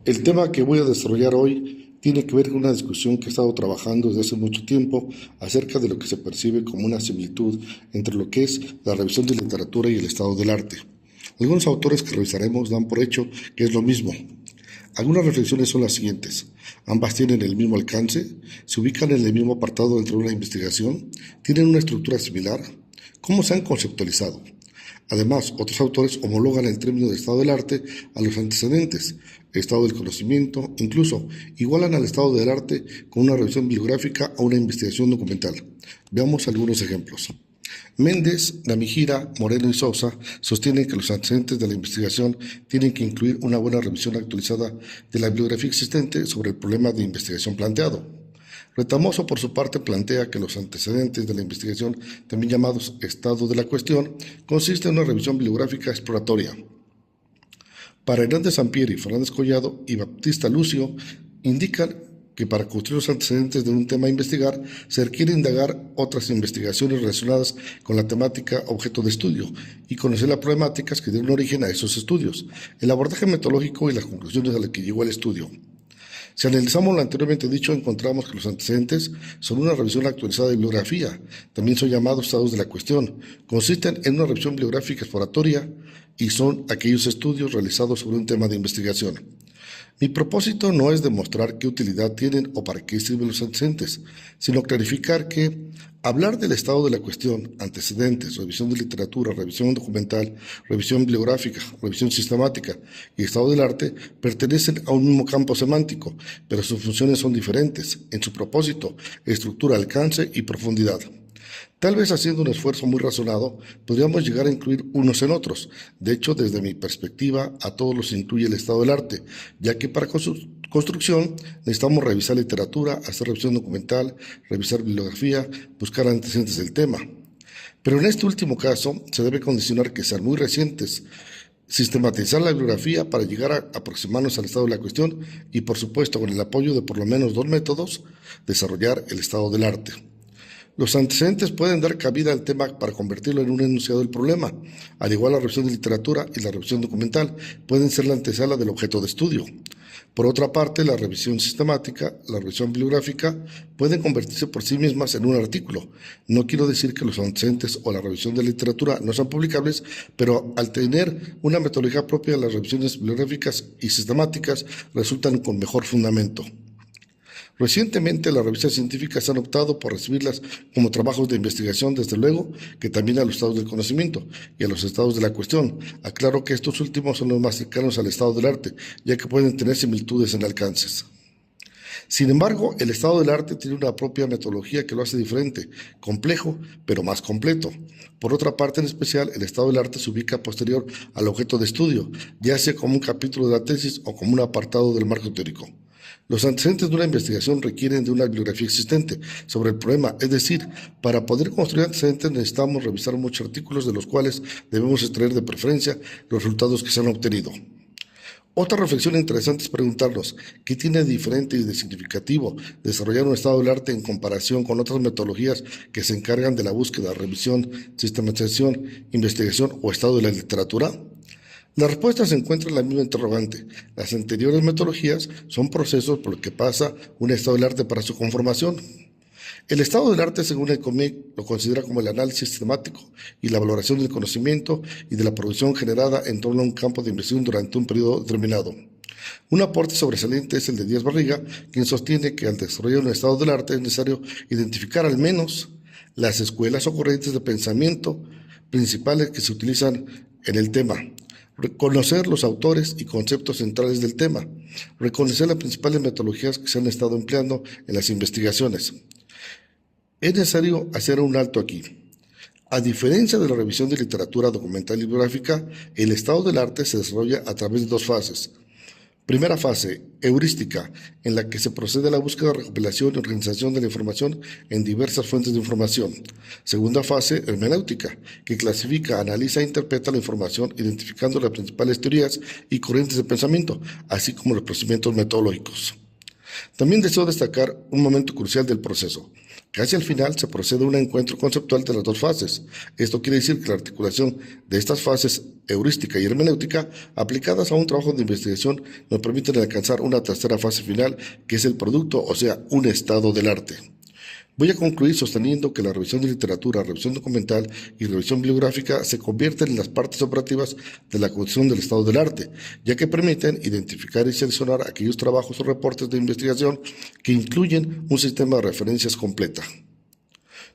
El tema que voy a desarrollar hoy tiene que ver con una discusión que he estado trabajando desde hace mucho tiempo acerca de lo que se percibe como una similitud entre lo que es la revisión de literatura y el estado del arte. Algunos autores que revisaremos dan por hecho que es lo mismo. Algunas reflexiones son las siguientes. Ambas tienen el mismo alcance, se ubican en el mismo apartado dentro de una investigación, tienen una estructura similar. ¿Cómo se han conceptualizado? Además, otros autores homologan el término de estado del arte a los antecedentes, estado del conocimiento, incluso igualan al estado del arte con una revisión bibliográfica a una investigación documental. Veamos algunos ejemplos. Méndez, Namijira, Moreno y Sosa sostienen que los antecedentes de la investigación tienen que incluir una buena revisión actualizada de la bibliografía existente sobre el problema de investigación planteado. Retamoso, por su parte, plantea que los antecedentes de la investigación, también llamados estado de la cuestión, consiste en una revisión bibliográfica exploratoria. Para Hernández Sampieri, Fernández Collado y Baptista Lucio, indican que para construir los antecedentes de un tema a investigar se requiere indagar otras investigaciones relacionadas con la temática objeto de estudio y conocer las problemáticas que dieron origen a esos estudios, el abordaje metodológico y las conclusiones a las que llegó el estudio. Si analizamos lo anteriormente dicho, encontramos que los antecedentes son una revisión actualizada de bibliografía, también son llamados estados de la cuestión, consisten en una revisión bibliográfica exploratoria y son aquellos estudios realizados sobre un tema de investigación. Mi propósito no es demostrar qué utilidad tienen o para qué sirven los antecedentes, sino clarificar que hablar del estado de la cuestión, antecedentes, revisión de literatura, revisión documental, revisión bibliográfica, revisión sistemática y estado del arte pertenecen a un mismo campo semántico, pero sus funciones son diferentes en su propósito, estructura, alcance y profundidad. Tal vez haciendo un esfuerzo muy razonado, podríamos llegar a incluir unos en otros. De hecho, desde mi perspectiva, a todos los incluye el estado del arte, ya que para construcción necesitamos revisar literatura, hacer revisión documental, revisar bibliografía, buscar antecedentes del tema. Pero en este último caso, se debe condicionar que sean muy recientes, sistematizar la bibliografía para llegar a aproximarnos al estado de la cuestión y, por supuesto, con el apoyo de por lo menos dos métodos, desarrollar el estado del arte. Los antecedentes pueden dar cabida al tema para convertirlo en un enunciado del problema. Al igual, la revisión de literatura y la revisión documental pueden ser la antesala del objeto de estudio. Por otra parte, la revisión sistemática, la revisión bibliográfica, pueden convertirse por sí mismas en un artículo. No quiero decir que los antecedentes o la revisión de literatura no sean publicables, pero al tener una metodología propia, las revisiones bibliográficas y sistemáticas resultan con mejor fundamento. Recientemente, las revistas científicas han optado por recibirlas como trabajos de investigación, desde luego, que también a los estados del conocimiento y a los estados de la cuestión. Aclaro que estos últimos son los más cercanos al estado del arte, ya que pueden tener similitudes en alcances. Sin embargo, el estado del arte tiene una propia metodología que lo hace diferente, complejo, pero más completo. Por otra parte, en especial, el estado del arte se ubica posterior al objeto de estudio, ya sea como un capítulo de la tesis o como un apartado del marco teórico. Los antecedentes de una investigación requieren de una bibliografía existente sobre el problema, es decir, para poder construir antecedentes necesitamos revisar muchos artículos de los cuales debemos extraer de preferencia los resultados que se han obtenido. Otra reflexión interesante es preguntarnos qué tiene de diferente y de significativo desarrollar un estado del arte en comparación con otras metodologías que se encargan de la búsqueda, revisión, sistematización, investigación o estado de la literatura. La respuesta se encuentra en la misma interrogante. Las anteriores metodologías son procesos por los que pasa un estado del arte para su conformación. El estado del arte, según el COMIC, lo considera como el análisis sistemático y la valoración del conocimiento y de la producción generada en torno a un campo de investigación durante un periodo determinado. Un aporte sobresaliente es el de Díaz Barriga, quien sostiene que al desarrollar un estado del arte es necesario identificar al menos las escuelas o corrientes de pensamiento principales que se utilizan en el tema, reconocer los autores y conceptos centrales del tema, reconocer las principales metodologías que se han estado empleando en las investigaciones. Es necesario hacer un alto aquí. A diferencia de la revisión de literatura documental y bibliográfica, el estado del arte se desarrolla a través de dos fases. Primera fase, heurística, en la que se procede a la búsqueda, recopilación y organización de la información en diversas fuentes de información. Segunda fase, hermenéutica, que clasifica, analiza e interpreta la información identificando las principales teorías y corrientes de pensamiento, así como los procedimientos metodológicos. También deseo destacar un momento crucial del proceso. Casi al final se procede a un encuentro conceptual de las dos fases. Esto quiere decir que la articulación de estas fases, heurística y hermenéutica, aplicadas a un trabajo de investigación, nos permiten alcanzar una tercera fase final, que es el producto, o sea, un estado del arte. Voy a concluir sosteniendo que la revisión de literatura, revisión documental y revisión bibliográfica se convierten en las partes operativas de la construcción del estado del arte, ya que permiten identificar y seleccionar aquellos trabajos o reportes de investigación que incluyen un sistema de referencias completa.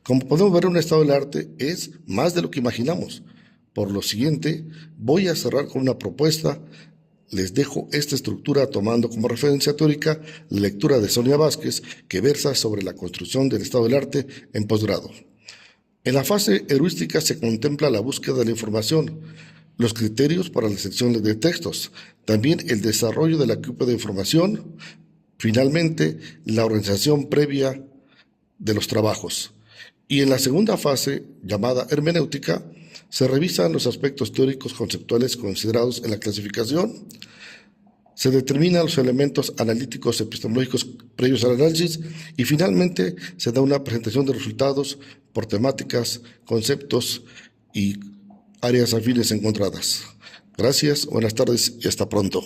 Como podemos ver, un estado del arte es más de lo que imaginamos. Por lo siguiente, voy a cerrar con una propuesta. Les dejo esta estructura tomando como referencia teórica la lectura de Sonia Vázquez, que versa sobre la construcción del estado del arte en posgrado. En la fase heurística se contempla la búsqueda de la información, los criterios para la selección de textos, también el desarrollo del equipo de información, finalmente la organización previa de los trabajos. Y en la segunda fase, llamada hermenéutica, se revisan los aspectos teóricos conceptuales considerados en la clasificación, se determinan los elementos analíticos epistemológicos previos al análisis y finalmente se da una presentación de resultados por temáticas, conceptos y áreas afines encontradas. Gracias, buenas tardes y hasta pronto.